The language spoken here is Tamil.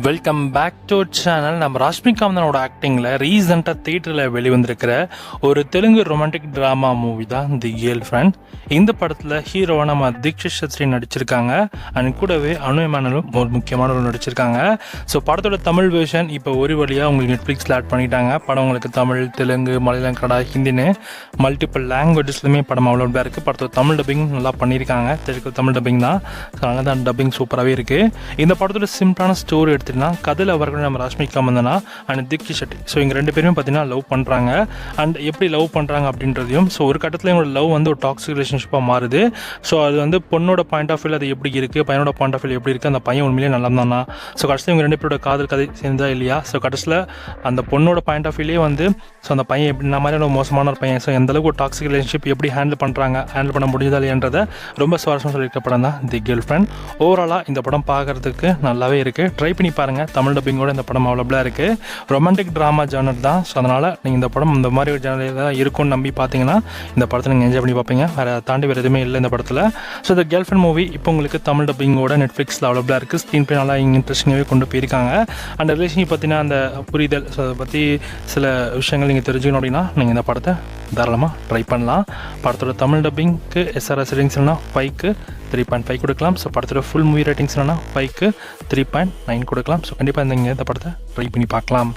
Welcome back to channel. நம்ம ராஷ்மிகாந்தனோட ஆக்டிங்கில் ரீசெண்டாக தியேட்டரில் வெளிவந்திருக்கிற ஒரு தெலுங்கு ரொமான்டிக் ட்ராமா மூவி தான் தி கேர்ள் ஃப்ரெண்ட். இந்த படத்தில் ஹீரோவாக நம்ம தீக்ஷித் சத்ரி நடிச்சிருக்காங்க. அண்ட் கூடவே அனு எமானுவலும் ஒரு முக்கியமான ஒரு நடிச்சிருக்காங்க. ஸோ படத்தோட தமிழ் வெர்ஷன் இப்போ ஒரு வழியாக உங்களுக்கு நெட்ஃப்ளிக்ஸில் ஆட் பண்ணிட்டாங்க. படம் உங்களுக்கு தமிழ், தெலுங்கு, மலையாளம், கன்னடா, ஹிந்தின்னு மல்டிபிள் லாங்குவேஜஸ்லையுமே படம் அவ்வளோதான் இருக்குது. படத்தோட தமிழ் டப்பிங் நல்லா பண்ணியிருக்காங்க. தெலுங்கு தமிழ் டப்பிங் தான். ஸோ அதனால தான் டப்பிங் சூப்பராகவே இருக்குது. இந்த படத்தோட சிம்பிளான ஸ்டோரி எடுத்துகிட்டா கதில் அவர்கள் நம்ம ராஷ்மிகாந்தனா அண்ட் தீக்ஷித் சத்ரி, ஸோ இங்கே ரெண்டு பேருமே பார்த்தீங்கன்னா லவ் பண்ணுறாங்க. அண்ட் எப்படி லவ் பண்ணுறாங்க அப்படின்றதையும், ஸோ ஒரு கட்டத்தில் இவங்களோட லவ் வந்து ஒரு டாக்ஸிக் ரிலேஷன்ஷிப்பாக மாறுது. ஸோ அது வந்து பொண்ணோட பாயிண்ட் ஆஃப் வியூ அது எப்படி இருக்குது, பையனோட பாயிண்ட் ஆஃப் வியூ எப்படி இருக்குது, அந்த பையன் உண்மையிலே நல்லா தானா, ஸோ கடைசியில் இவங்க ரெண்டு பேரோட காதல் கதை சேர்ந்தா இல்லையா, ஸோ கடைசியில் அந்த பொண்ணோட பாயிண்ட் ஆஃப் வியூலேயே வந்து ஸோ அந்த பையன் எப்படி இந்த மாதிரியான மோசமான ஒரு பையன், ஸோ எந்தளவுக்கு ஒரு டாக்ஸிக் ரிலேஷன்ஷிப் எப்படி ஹேண்டில் பண்ண முடியுதா இல்லையன்றதை ரொம்ப சுவாரஸ்யமாக சொல்லியிருக்க படம் தான் தி கேர்ள் ஃப்ரெண்ட். ஓவராலாக இந்த படம் பார்க்குறதுக்கு நல்லாவே இருக்குது. ட்ரை பண்ணி பாருங்கள். தமிழ் டப்பிங்கோட இந்த படம் அவைலபிளாக இருக்குது. ரொமான்டிக் ட்ராமா ஜானர் தான். ஸோ அதனால் நீங்கள் இந்த படம் இந்த மாதிரி ஒரு ஜானர் தான் இருக்கும்னு நம்பி பார்த்தீங்கன்னா இந்த படத்தை நீங்கள் என்ஜாய் பண்ணி பார்ப்பீங்க. வேறு தாண்டி வேறு எதுவுமே இல்லை இந்த படத்தில். ஸோ இந்த கேர்ள் ஃப்ரெண்ட் மூவி இப்போ உங்களுக்கு தமிழ் டப்பிங்கோட நெட்ஃப்ளிக்ஸில் அவைலபிளாக இருக்குது. ஸ்க்ரீன் பிளே நல்லா இன்ட்ரெஸ்டிங்காகவே கொண்டு போயிருக்காங்க. அந்த ரிலேஷன் பார்த்தீங்கன்னா அந்த புரிதல், ஸோ அதை பற்றி சில விஷயங்கள் நீங்கள் தெரிஞ்சுக்கணும் அப்படின்னா நீங்கள் இந்த படத்தை தாராளமாக ட்ரை பண்ணலாம். படத்தோட தமிழ் டப்பிங்க்கு SRS ரேட்டிங்ஸ்னா 5க்கு 3.5 கொடுக்கலாம். ஸோ படத்தோட ஃபுல் மூவி ரேட்டிங்ஸ் என்னன்னா 5க்கு 3.9 கொடுக்கலாம். ஸோ கண்டிப்பாக இந்த படத்தை ட்ரை பண்ணி பார்க்கலாம்.